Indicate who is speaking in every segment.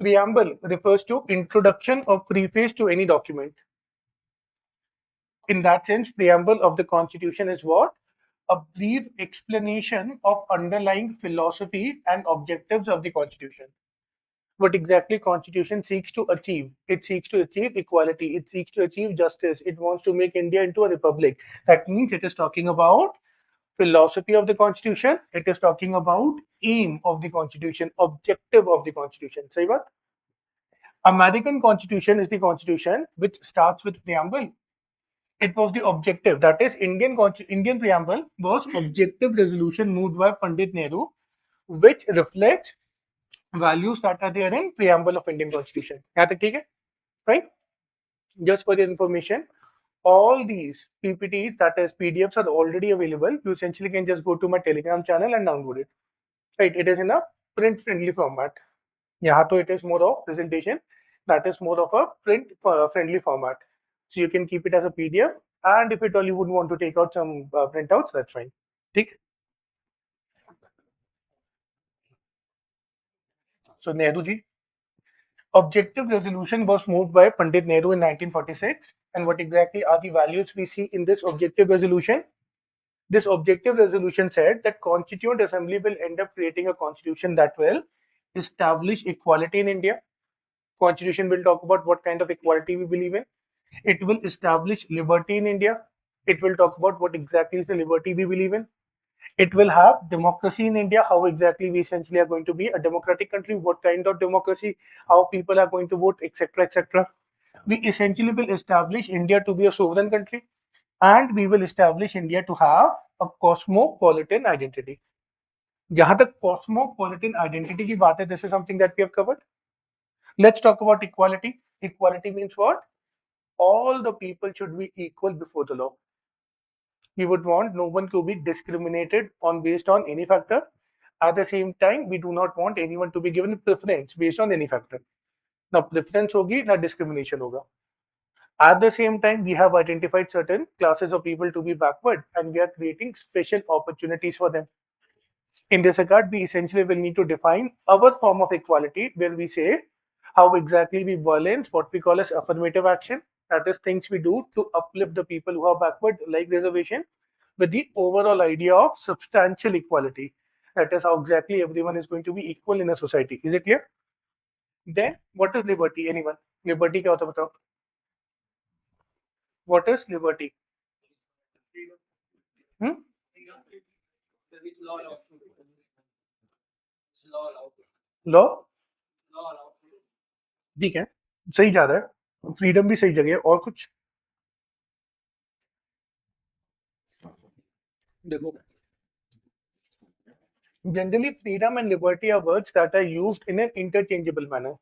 Speaker 1: Preamble refers to introduction or preface to any document. In that sense, preamble of the Constitution is what? A brief explanation of underlying philosophy and objectives of the Constitution. What exactly Constitution seeks to achieve? It seeks to achieve equality. It seeks to achieve justice. It wants to make India into a republic. That means it is talking about philosophy of the Constitution. It is talking about aim of the Constitution, objective of the Constitution. Say what? American Constitution is the Constitution which starts with preamble. It was the objective. That is, Indian preamble was objective resolution moved by Pandit Nehru, which reflects values that are there in preamble of Indian Constitution. यहाँ तक ठीक है? Right? Just for your information, all these PPTs, that is PDFs, are already available. You essentially can just go to my Telegram channel and download it. Right? It is in a print-friendly format. यहाँ तो it is more of presentation. That is more of a print-friendly format. So you can keep it as a PDF. And if at all you would want to take out some printouts, that's fine. ठीक? So Nehru ji, objective resolution was moved by Pandit Nehru in 1946. And what exactly are the values we see in this objective resolution? This objective resolution said that Constituent Assembly will end up creating a constitution that will establish equality in India. Constitution will talk about what kind of equality we believe in. It will establish liberty in India. It will talk about what exactly is the liberty we believe in. It will have democracy in India, how exactly we essentially are going to be a democratic country, what kind of democracy, how people are going to vote, etc. etc. We essentially will establish India to be a sovereign country, and we will establish India to have a cosmopolitan identity. जहां तक cosmopolitan identity की बात है, this is something that we have covered. Let's talk about equality. Equality means what? All the people should be equal before the law. We would want no one to be discriminated on based on any factor. At the same time, we do not want anyone to be given preference based on any factor. Now, preference hogi, na discrimination hoga. At the same time, we have identified certain classes of people to be backward, and we are creating special opportunities for them. In this regard, we essentially will need to define our form of equality, where we say how exactly we balance what we call as affirmative action, that is, things we do to uplift the people who are backward, like reservation, with the overall idea of substantial equality. That is how exactly everyone is going to be equal in a society. Is it clear? Then, what is liberty? Anyone? Liberty क्या होता है बताओ? What is liberty? Hmm? Law? ठीक है, सही जा रहा है. फ्रीडम भी सही जगह है. और कुछ देखो, generally freedom and liberty are words that are used in an interchangeable manner.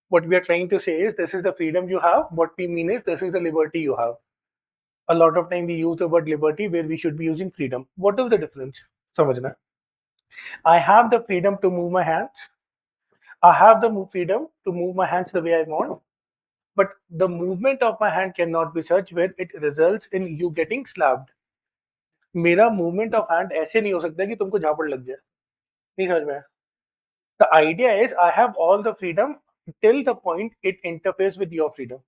Speaker 1: What we are trying to say is this is the freedom you have. What we mean is this is the liberty you have. A lot of time we use the word liberty where we should be using freedom. What is the difference? समझना. I have the freedom to move my hands. I have the freedom to move my hands the way I want. But the movement of my hand cannot be such where it results in you getting slapped. मेरा movement of hand ऐसे नहीं हो सकता कि तुमको झापड़ लग जाए. नहीं समझ में आया? The idea is I have all the freedom till the point it interferes with your freedom.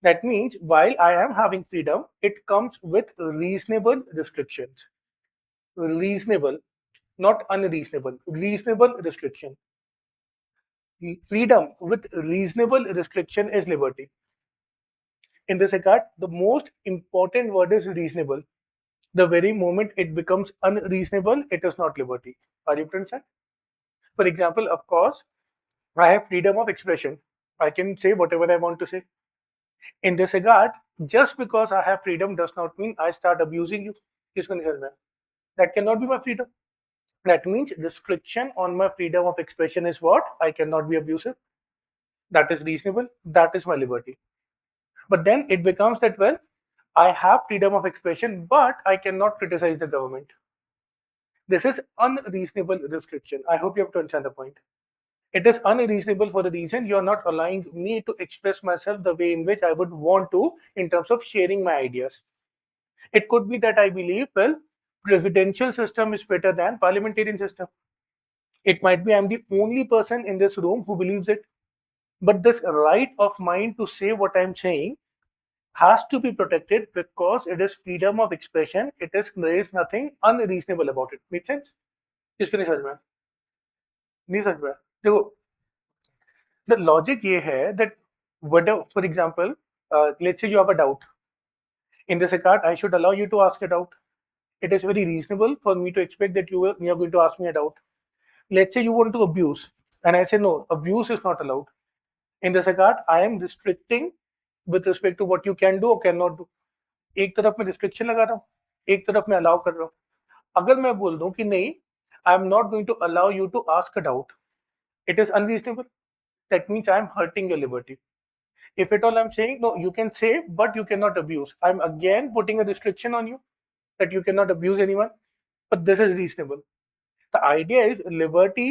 Speaker 1: That means while I am having freedom, it comes with reasonable restrictions. Reasonable, not unreasonable. Reasonable restriction. Freedom with reasonable restriction is liberty. In this regard, the most important word is reasonable. The very moment it becomes unreasonable, it is not liberty. Are you understand? For example, of course, I have freedom of expression. I can say whatever I want to say. In this regard, just because I have freedom does not mean I start abusing you. किसको नहीं समझ में आया? That cannot be my freedom. That means restriction on my freedom of expression is what? I cannot be abusive. That is reasonable. That is my liberty. But then it becomes that, well, I have freedom of expression, but I cannot criticize the government. This is unreasonable restriction. I hope you have to understand the point. It is unreasonable for the reason you're not allowing me to express myself the way in which I would want to in terms of sharing my ideas. It could be that I believe, well, presidential system is better than parliamentarian system. It might be I'm the only person in this room who believes it. But this right of mine to say what I'm saying has to be protected because it is freedom of expression. There is nothing unreasonable about it. Make sense? किसको नहीं समझ में आया? नहीं समझ में आया? देखो, the logic ये है that whatever, for example, let's say you have a doubt. In this regard, I should allow you to ask a doubt. It is very reasonable for me to expect that you are going to ask me a doubt. Let's say you want to abuse, and I say no, abuse is not allowed. In this regard, I am restricting with respect to what you can do or cannot do. एक तरफ मैं restriction लगा रहा हूँ, एक तरफ मैं allow कर रहा हूँ. अगर मैं बोल दूं कि नहीं, I am not going to allow you to ask a doubt, it is unreasonable. That means I am hurting your liberty. If at all I'm saying no, you can say, but you cannot abuse, I'm again putting a restriction on you that you cannot abuse anyone. But this is reasonable. The idea is liberty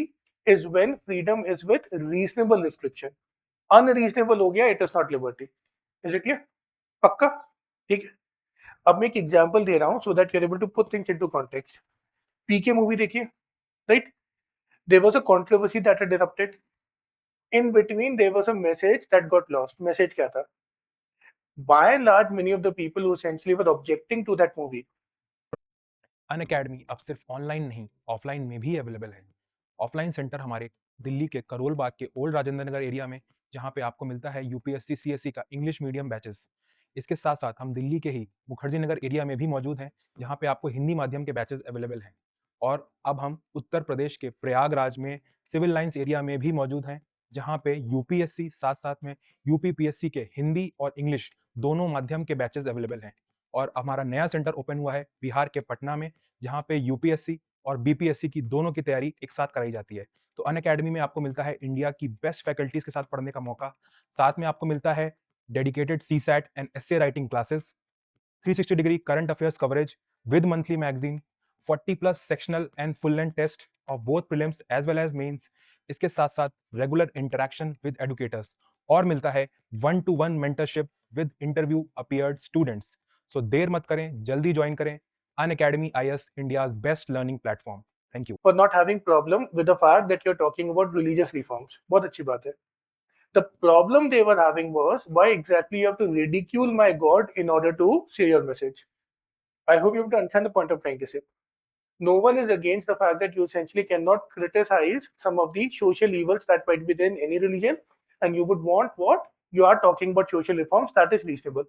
Speaker 1: is when freedom is with reasonable restriction. Unreasonable हो गया, it is not liberty. Is it clear? पक्का? ठीक है. अब मैं एक example दे रहा हूं so that you're able to put things into context. PK movie देखिए, right? There was a controversy that had erupted. In between, there was a message that got lost. Message क्या था? By and large, many of the people who essentially were objecting to that movie.
Speaker 2: Unacademy अब सिर्फ online नहीं, offline में भी available है. Offline centre हमारे दिल्ली के करोल बाग के ओल्ड राजेंद्र नगर एरिया में, जहां पे आपको मिलता है यूपीएससी सीएससी का इंग्लिश मीडियम बैचेस. इसके साथ साथ हम दिल्ली के ही मुखर्जी नगर एरिया में भी मौजूद हैं, जहां पे आपको हिंदी माध्यम के बैचेस अवेलेबल हैं. और अब हम उत्तर प्रदेश के प्रयागराज में सिविल लाइंस एरिया में भी मौजूद हैं, जहां पे यूपीएससी साथ साथ में यूपीपीएससी के हिंदी और इंग्लिश दोनों माध्यम के बैचेस अवेलेबल हैं. और हमारा नया सेंटर ओपन हुआ है बिहार के पटना में, जहां पे यूपीएससी और बीपीएससी की दोनों की तैयारी एक साथ कराई जाती है. तो अनअकैडमी में आपको मिलता है इंडिया की बेस्ट फैकल्टीज के साथ पढ़ने का मौका. साथ में आपको मिलता है dedicated CSAT and essay writing classes, 360 degree current affairs coverage with monthly magazine, 40 plus sectional and full length test of both prelims as well as mains. इसके साथ साथ रेगुलर इंटरेक्शन विद एडुकेटर्स, और मिलता है 1-to-1 mentorship with interview appeared students. So देर मत करें, जल्दी ज्वाइन करें. Unacademy IS, India's best learning platform. Thank you.
Speaker 1: For not having problem with the fact that you're talking about religious reforms. बहुत अच्छी बात है. The problem they were having was why exactly you have to ridicule my God in order to say your message. I hope you have to understand the point I'm trying to say. No one is against the fact that you essentially cannot criticize some of the social evils that might be there in any religion, and you would want what you are talking about social reforms. That is reasonable.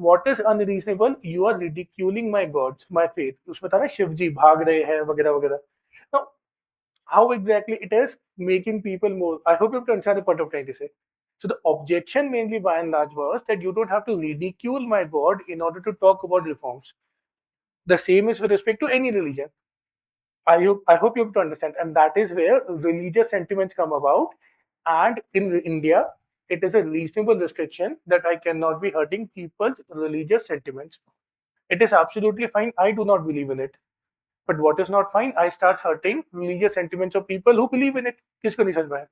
Speaker 1: What is unreasonable? You are ridiculing my gods, my faith. उसमें था ना शिव जी भाग रहे हैं वगैरह वगैरह. Now, how exactly it is making people more? I hope you have to understand the point I'm trying to say. So the objection mainly by and large was that you don't have to ridicule my God in order to talk about reforms. The same is with respect to any religion. I hope you have to understand, and that is where religious sentiments come about. And in India, it is a reasonable restriction that I cannot be hurting people's religious sentiments. It is absolutely fine. I do not believe in it. But what is not fine? I start hurting religious sentiments of people who believe in it. किसको नहीं समझ में आया?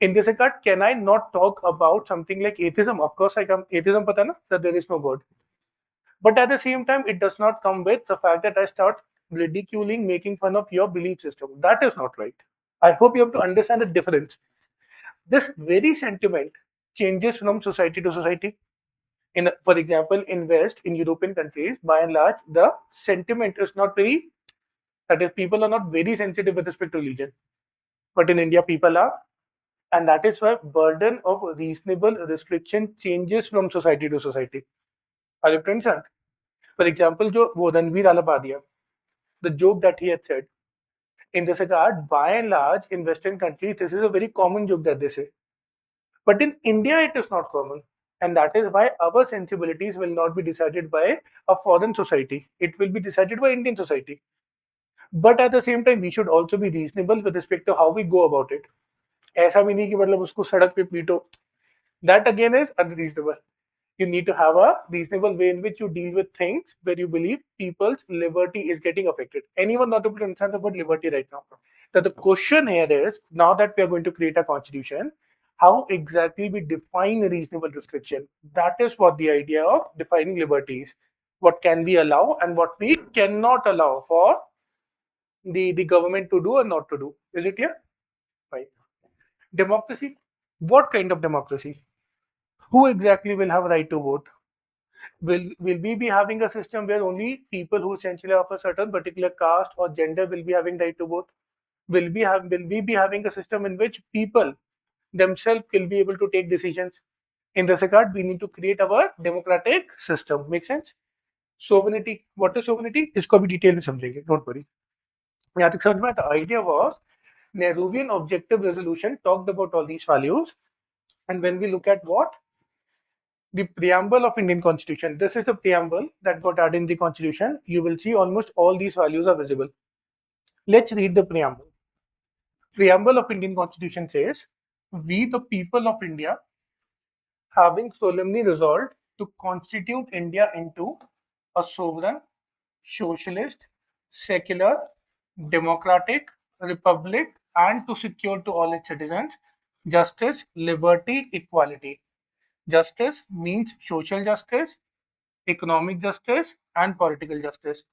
Speaker 1: In this regard, can I not talk about something like atheism? Of course, I can. Atheism, पता ना, that there is no God. But at the same time, it does not come with the fact that I start ridiculing, making fun of your belief system. That is not right. I hope you have to understand the difference. This very sentiment changes from society to society. For example, in West, in European countries, by and large, the sentiment is not very, that is, people are not very sensitive with respect to religion. But in India, people are. And that is why burden of reasonable restriction changes from society to society. Are you understand? For example, जो वो Ranveer आलापादिया, the joke that he had said. In this regard, by and large, in Western countries, this is a very common joke that they say. But in India, it is not common. And that is why our sensibilities will not be decided by a foreign society. It will be decided by Indian society. But at the same time, we should also be reasonable with respect to how we go about it. ऐसा भी नहीं कि मतलब उसको सड़क पे पीटो. That again is unreasonable. You need to have a reasonable way in which you deal with things where you believe people's liberty is getting affected. Anyone not able to understand about liberty right now? That the question here is, now that we are going to create a constitution, how exactly we define a reasonable restriction? That is what the idea of defining liberties. What can we allow and what we cannot allow for the government to do or not to do. Is it clear? Democracy. What kind of democracy? Who exactly will have right to vote? Will we be having a system where only people who essentially of a certain particular caste or gender will be having right to vote? Will we be having a system in which people themselves will be able to take decisions? In this regard, we need to create our democratic system. Make sense? Sovereignty. What is sovereignty? इसको अभी detail में समझेंगे, don't worry. यहाँ तक समझ में आया? The idea was Nehruvian objective resolution talked about all these values, and when we look at what the preamble of Indian Constitution, this is the preamble that got added in the Constitution. You will see almost all these values are visible. Let's read the preamble. Preamble of Indian Constitution says, "We, the people of India, having solemnly resolved to constitute India into a sovereign, socialist, secular, democratic republic, and to secure to all its citizens justice, liberty, equality." Justice means social justice, economic justice, and political justice.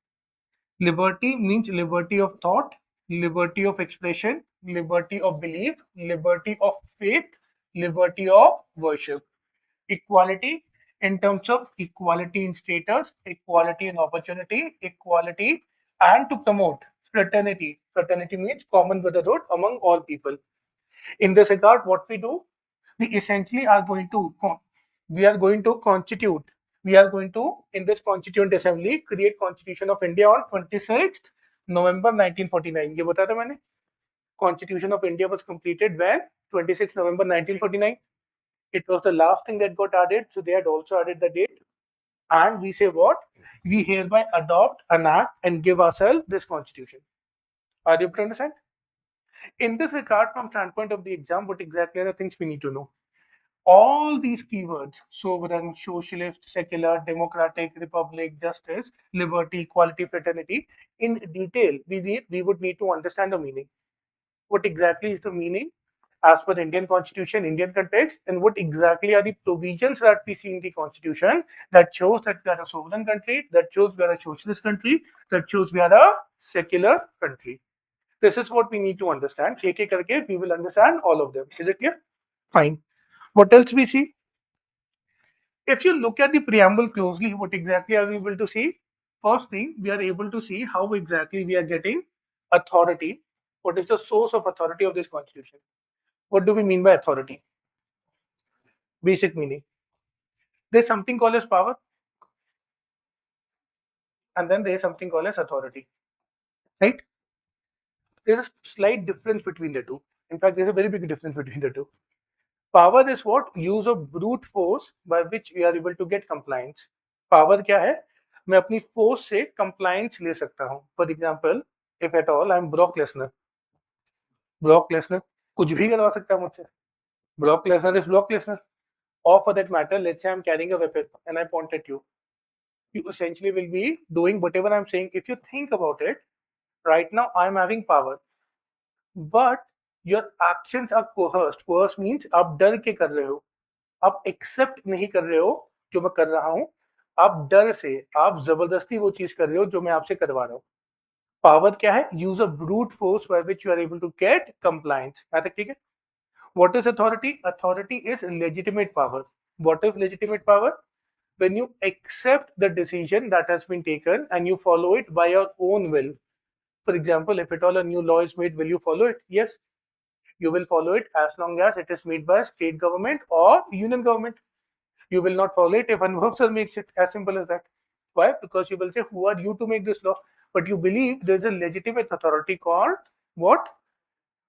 Speaker 1: Liberty means liberty of thought, liberty of expression, liberty of belief, liberty of faith, liberty of worship. Equality in terms of equality in status, equality in opportunity, equality, and to promote fraternity. Fraternity means common brotherhood among all people. In this regard, what we do, we essentially are going to constitute. We are going to, in this Constituent Assembly, create Constitution of India on 26th November 1949. ये बताया था मैंने. Constitution of India was completed when 26th November 1949. It was the last thing that got added, so they had also added the date. And we say what? We hereby adopt an act and give ourselves this constitution. Are you able to understand? In this regard, from standpoint of the exam, what exactly are the things we need to know? All these keywords: sovereign, socialist, secular, democratic, republic, justice, liberty, equality, fraternity, in detail, we would need to understand the meaning. What exactly is the meaning as per the Indian Constitution, Indian context, and what exactly are the provisions that we see in the Constitution that shows that we are a sovereign country, that shows we are a socialist country, that shows we are a secular country. This is what we need to understand. एक एक करके we will understand all of them. Is it clear? Fine. What else we see? If you look at the preamble closely, what exactly are we able to see? First thing, we are able to see how exactly we are getting authority. What is the source of authority of this constitution? What do we mean by authority? Basic meaning. There's something called as power, and then there's something called as authority. Right? There's a slight difference between the two. In fact, there's a very big difference between the two. Power is what? Use of brute force by which we are able to get compliance. Power क्या है? मैं अपनी force से compliance ले सकता हूँ. For example, if at all I'm Brock Lesnar. Brock Lesnar कुछ भी करवा सकता है मुझसे. Brock Lesnar is Brock Lesnar. Or for that matter, let's say I'm carrying a weapon and I point at you. You essentially will be doing whatever I'm saying. If you think about it, right now I'm having power, but your actions are coerced. Coerced means आप डर के कर रहे हो. आप accept नहीं कर रहे हो जो मैं कर रहा हूं. आप डर से, आप जबरदस्ती वो चीज कर रहे हो जो मैं आपसे करवा रहा हूं. पावर क्या है? Use a brute force by which you are able to get compliance. यहां तक ठीक है? What is authority? Authority is legitimate power. What is legitimate power? When you accept the decision that has been taken and you follow it by your own will. For example, if at all a new law is made, will you follow it? Yes, you will follow it as long as it is made by state government or union government. You will not follow it if one officer makes it. As simple as that. Why? Because you will say, who are you to make this law? But you believe there is a legitimate authority called what?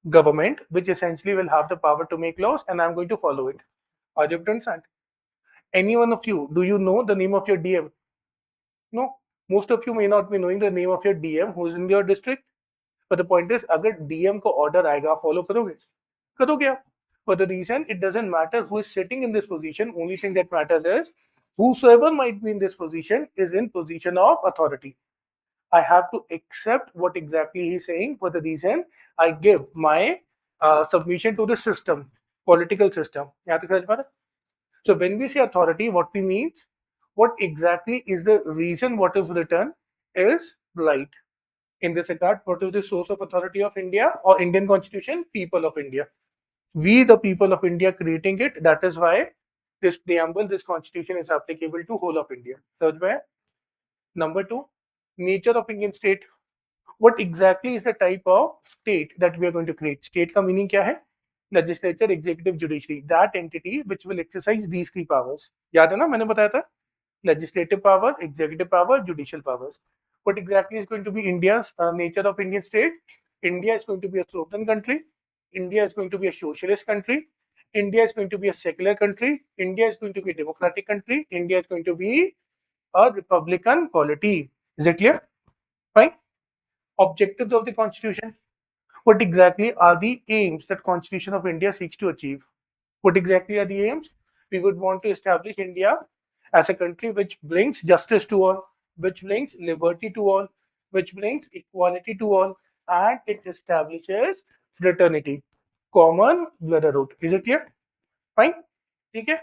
Speaker 1: Government, which essentially will have the power to make laws, and I'm going to follow it. Are you able to understand? Any one of you, do you know the name of your DM? No. Most of you may not be knowing the name of your DM who is in your district. But the point is, अगर DM को order आएगा, follow करोगे? करोगे आप? For the reason, it doesn't matter who is sitting in this position. Only thing that matters is whosoever might be in this position is in position of authority. I have to accept what exactly he's saying. For the reason, I give my submission to the system, political system. यहाँ तक समझ पा रहे? So when we say authority, what we means, what exactly is the reason what is written is right. In this regard, what is the source of authority of India or Indian Constitution? People of India. We, the people of India, creating it. That is why this preamble, this constitution is applicable to whole of India. Third way. Number two, nature of Indian state. What exactly is the type of state that we are going to create? State का meaning क्या है? Legislature, executive, judiciary. That entity which will exercise these three powers. याद है ना, मैंने बताया था? Legislative power, executive power, judicial powers. What exactly is going to be India's nature of Indian state? India is going to be a sovereign country. India is going to be a socialist country. India is going to be a secular country. India is going to be a democratic country. India is going to be a republican polity. Is it clear? Fine. Objectives of the constitution. What exactly are the aims that constitution of India seeks to achieve? What exactly are the aims? We would want to establish India as a country which brings justice to all, which brings liberty to all, which brings equality to all, and it establishes fraternity, common brotherhood. Is it clear? Fine. ठीक है.